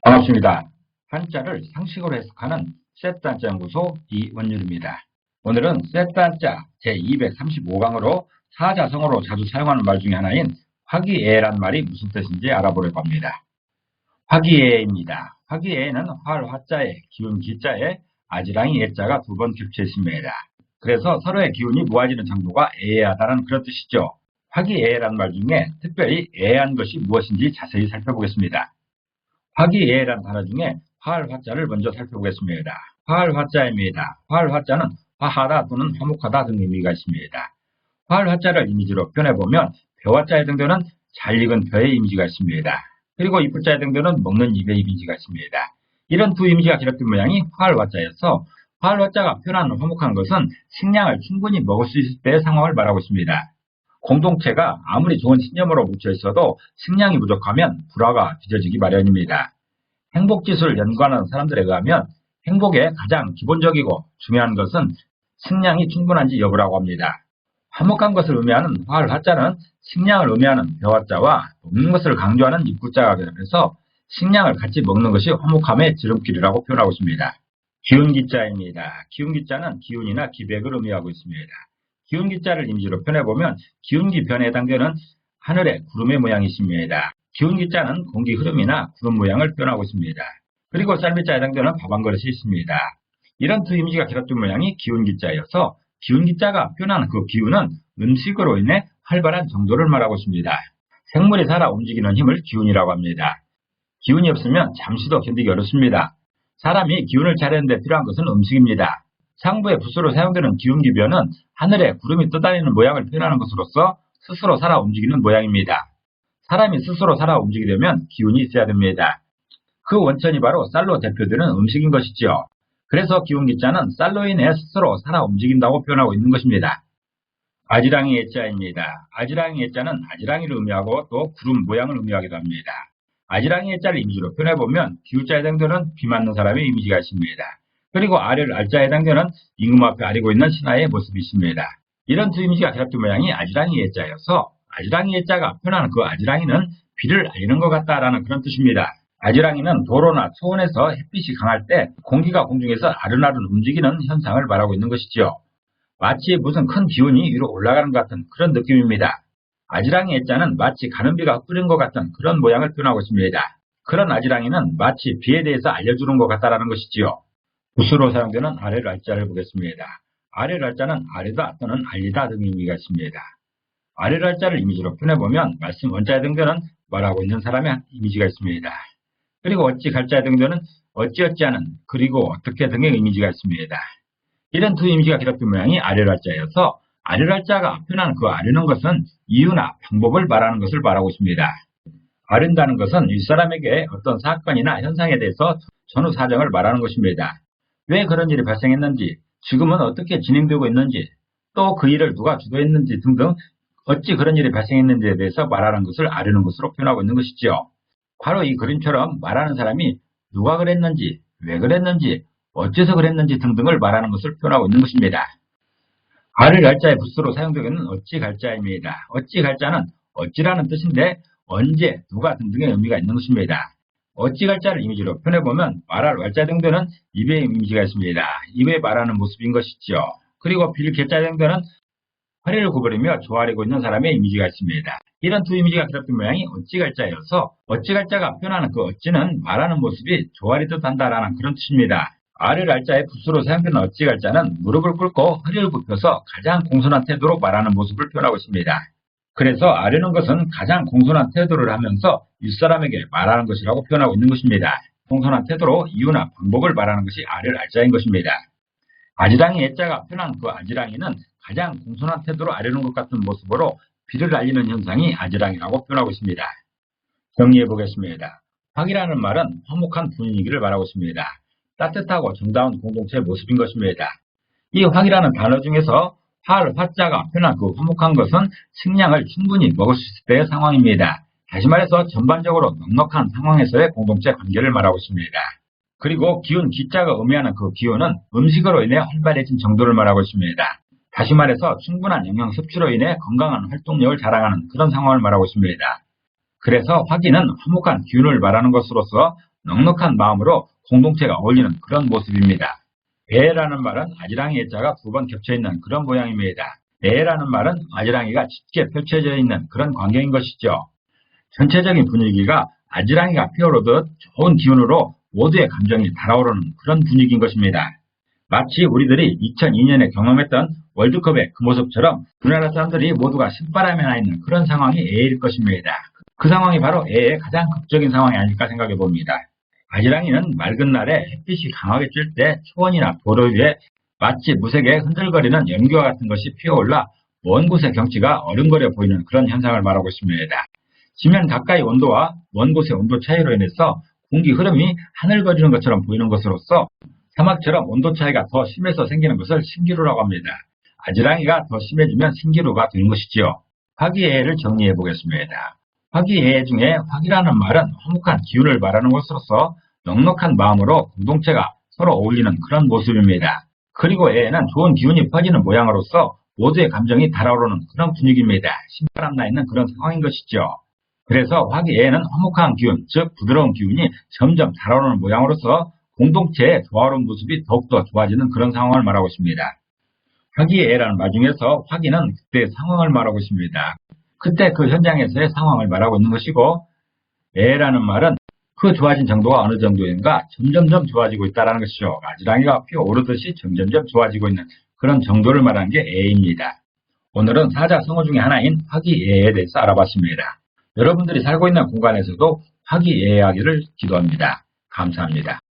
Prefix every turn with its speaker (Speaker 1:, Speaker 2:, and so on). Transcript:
Speaker 1: 반갑습니다. 한자를 상식어로 해석하는 셋단자 연구소 이원율입니다. 오늘은 셋단자 제235강으로 사자성어로 자주 사용하는 말 중에 하나인 화기애애란 말이 무슨 뜻인지 알아보려고 합니다. 화기애애입니다. 화기애애는 활 화자에 기운 기자에 아지랑이 애자가 두 번 겹쳐 있습니다. 그래서 서로의 기운이 모아지는 정도가 애애하다는 그런 뜻이죠. 화기애애란 말 중에 특별히 애애한 것이 무엇인지 자세히 살펴보겠습니다. 화기애애란 단어 중에 화할 화자를 먼저 살펴보겠습니다. 화할 화자입니다. 화할 화자는 화하다 또는 화목하다 등 의미가 있습니다. 화할 화자를 이미지로 표현해보면 벼화자에 해당되는 잘 익은 벼의 이미지가 있습니다. 그리고 이쁘자에 해당되는 먹는 잎의 이미지가 있습니다. 이런 두 이미지가 결합된 모양이 화할 화자여서 화할 화자가 표현하는 화목한 것은 식량을 충분히 먹을 수 있을 때의 상황을 말하고 있습니다. 공동체가 아무리 좋은 신념으로 뭉쳐 있어도 식량이 부족하면 불화가 빚어지기 마련입니다. 행복지수를 연구하는 사람들에 의하면 행복의 가장 기본적이고 중요한 것은 식량이 충분한지 여부라고 합니다. 화목한 것을 의미하는 화할 화자는 식량을 의미하는 벼화자와 먹는 것을 강조하는 입구자가 결합해서 식량을 같이 먹는 것이 화목함의 지름길이라고 표현하고 있습니다. 기운기자입니다. 기운기자는 기운이나 기백을 의미하고 있습니다. 기운기자를 이미지로 표현해보면 기운기 변에 해당되는 하늘의 구름의 모양이 있습니다. 기운기자는 공기 흐름이나 구름 모양을 표현하고 있습니다. 그리고 쌀비자에 해당되는 밥 한 그릇이 있습니다. 이런 두 이미지가 결합된 모양이 기운기자여서 기운기자가 표현하는 그 기운은 음식으로 인해 활발한 정도를 말하고 있습니다. 생물이 살아 움직이는 힘을 기운이라고 합니다. 기운이 없으면 잠시도 견디기 어렵습니다. 사람이 기운을 차리는 데 필요한 것은 음식입니다. 상부의 부수로 사용되는 기운기변은 하늘에 구름이 떠다니는 모양을 표현하는 것으로서 스스로 살아 움직이는 모양입니다. 사람이 스스로 살아 움직이려면 기운이 있어야 됩니다. 그 원천이 바로 쌀로 대표되는 음식인 것이지요. 그래서 기운기자는 쌀로 인해 스스로 살아 움직인다고 표현하고 있는 것입니다. 아지랑이 애자입니다. 아지랑이 애자는 아지랑이를 의미하고 또 구름 모양을 의미하기도 합니다. 아지랑이 애자를 이미지로 표현해보면 비우자에 해당되는 비 맞는 사람의 이미지가 있습니다. 그리고 아래를 알자에 해당되는 임금 앞에 아리고 있는 신하의 모습이 있습니다. 이런 두 이미지가 결합된 모양이 아지랑이 애자여서 아지랑이 애자가 표현하는 그 아지랑이는 비를 알리는 것 같다라는 그런 뜻입니다. 아지랑이는 도로나 초원에서 햇빛이 강할 때 공기가 공중에서 아른아른 움직이는 현상을 말하고 있는 것이죠. 마치 무슨 큰 기운이 위로 올라가는 것 같은 그런 느낌입니다. 아지랑이 애자는 마치 가는 비가 뿌린 것 같은 그런 모양을 표현하고 있습니다. 그런 아지랑이는 마치 비에 대해서 알려주는 것 같다라는 것이지요. 부수로 사용되는 아래를 알자를 보겠습니다. 아래를 알자는 아래다 또는 알리다 등 의미가 있습니다. 아래를 알자를 이미지로 표현해보면 말씀 원자에 해당되는 말하고 있는 사람의 이미지가 있습니다. 그리고 어찌 갈자에 해당되는 어찌어찌하는 그리고 어떻게 등의 이미지가 있습니다. 이런 두 이미지가 결합된 모양이 아래를 알자여서 아래를 알자가 표현하는 그 아르는 것은 이유나 방법을 말하는 것을 말하고 있습니다. 아른다는 것은 윗사람에게 어떤 사건이나 현상에 대해서 전후 사정을 말하는 것입니다. 왜 그런 일이 발생했는지, 지금은 어떻게 진행되고 있는지, 또 그 일을 누가 주도했는지 등등 어찌 그런 일이 발생했는지에 대해서 말하는 것을 아르는 것으로 표현하고 있는 것이죠. 바로 이 그림처럼 말하는 사람이 누가 그랬는지, 왜 그랬는지, 어째서 그랬는지 등등을 말하는 것을 표현하고 있는 것입니다. 아를 갈자의 부수로 사용되고 있는 어찌 갈자입니다. 어찌 갈자는 어찌라는 뜻인데 언제, 누가 등등의 의미가 있는 것입니다. 어찌 갈자를 이미지로 표현해보면 말할 왈자 등등은 입의 이미지가 있습니다. 입에 말하는 모습인 것이죠. 그리고 빌 개자 등등은 허리를 구부리며 조아리고 있는 사람의 이미지가 있습니다. 이런 두 이미지가 결합된 모양이 어찌 갈자여서 어찌 갈자가 표현하는 그 어찌는 말하는 모습이 조아리듯 한다라는 그런 뜻입니다. 아를 알자의 부수로 사용되는 어찌 갈자는 무릎을 꿇고 허리를 굽혀서 가장 공손한 태도로 말하는 모습을 표현하고 있습니다. 그래서 아르는 것은 가장 공손한 태도를 하면서 윗사람에게 말하는 것이라고 표현하고 있는 것입니다. 공손한 태도로 이유나 방법을 말하는 것이 아를 알자인 것입니다. 아지랑이 애자가 표현한 그 아지랑이는 가장 공손한 태도로 아르는 것 같은 모습으로 비를 알리는 현상이 아지랑이라고 표현하고 있습니다. 정리해 보겠습니다. 화기라는 말은 화목한 분위기를 말하고 있습니다. 따뜻하고 정다운 공동체의 모습인 것입니다. 이 화기라는 단어 중에서 활, 화자가 표현한 그 화목한 것은 식량을 충분히 먹을 수 있을 때의 상황입니다. 다시 말해서 전반적으로 넉넉한 상황에서의 공동체 관계를 말하고 있습니다. 그리고 기운, 기자가 의미하는 그 기운은 음식으로 인해 활발해진 정도를 말하고 있습니다. 다시 말해서 충분한 영양 섭취로 인해 건강한 활동력을 자랑하는 그런 상황을 말하고 있습니다. 그래서 화기는 화목한 기운을 말하는 것으로서 넉넉한 마음으로 공동체가 어울리는 그런 모습입니다. 애라는 말은 아지랑이 애자가 두 번 겹쳐있는 그런 모양입니다. 애라는 말은 아지랑이가 짙게 펼쳐져 있는 그런 광경인 것이죠. 전체적인 분위기가 아지랑이가 피어오르듯 좋은 기운으로 모두의 감정이 달아오르는 그런 분위기인 것입니다. 마치 우리들이 2002년에 경험했던 월드컵의 그 모습처럼 우리나라 사람들이 모두가 신바람에 나 있는 그런 상황이 애일 것입니다. 그 상황이 바로 애의 가장 극적인 상황이 아닐까 생각해 봅니다. 아지랑이는 맑은 날에 햇빛이 강하게 찔 때 초원이나 도로 위에 마치 무색에 흔들거리는 연기와 같은 것이 피어올라 먼 곳의 경치가 어른거려 보이는 그런 현상을 말하고 있습니다. 지면 가까이 온도와 먼 곳의 온도 차이로 인해서 공기 흐름이 하늘거리는 것처럼 보이는 것으로서 사막처럼 온도 차이가 더 심해서 생기는 것을 신기루라고 합니다. 아지랑이가 더 심해지면 신기루가 되는 것이지요. 화기애애를 정리해 보겠습니다. 화기애애 중에 화기라는 말은 화목한 기운을 말하는 것으로서 넉넉한 마음으로 공동체가 서로 어울리는 그런 모습입니다. 그리고 애는 좋은 기운이 퍼지는 모양으로서 모두의 감정이 달아오르는 그런 분위기입니다. 신바람 나 있는 그런 상황인 것이죠. 그래서 화기애애는 화목한 기운, 즉 부드러운 기운이 점점 달아오르는 모양으로서 공동체의 조화로운 모습이 더욱더 좋아지는 그런 상황을 말하고 있습니다. 화기애애라는 말 중에서 화기는 그때의 상황을 말하고 있습니다. 그때 그 현장에서의 상황을 말하고 있는 것이고, 애라는 말은 그 좋아진 정도가 어느 정도인가 점점점 좋아지고 있다는 것이죠. 아지랑이가 피어오르듯이 점점점 좋아지고 있는 그런 정도를 말하는 게 애입니다. 오늘은 사자성어 중에 하나인 화기애애에 대해서 알아봤습니다. 여러분들이 살고 있는 공간에서도 화기애애하기를 기도합니다. 감사합니다.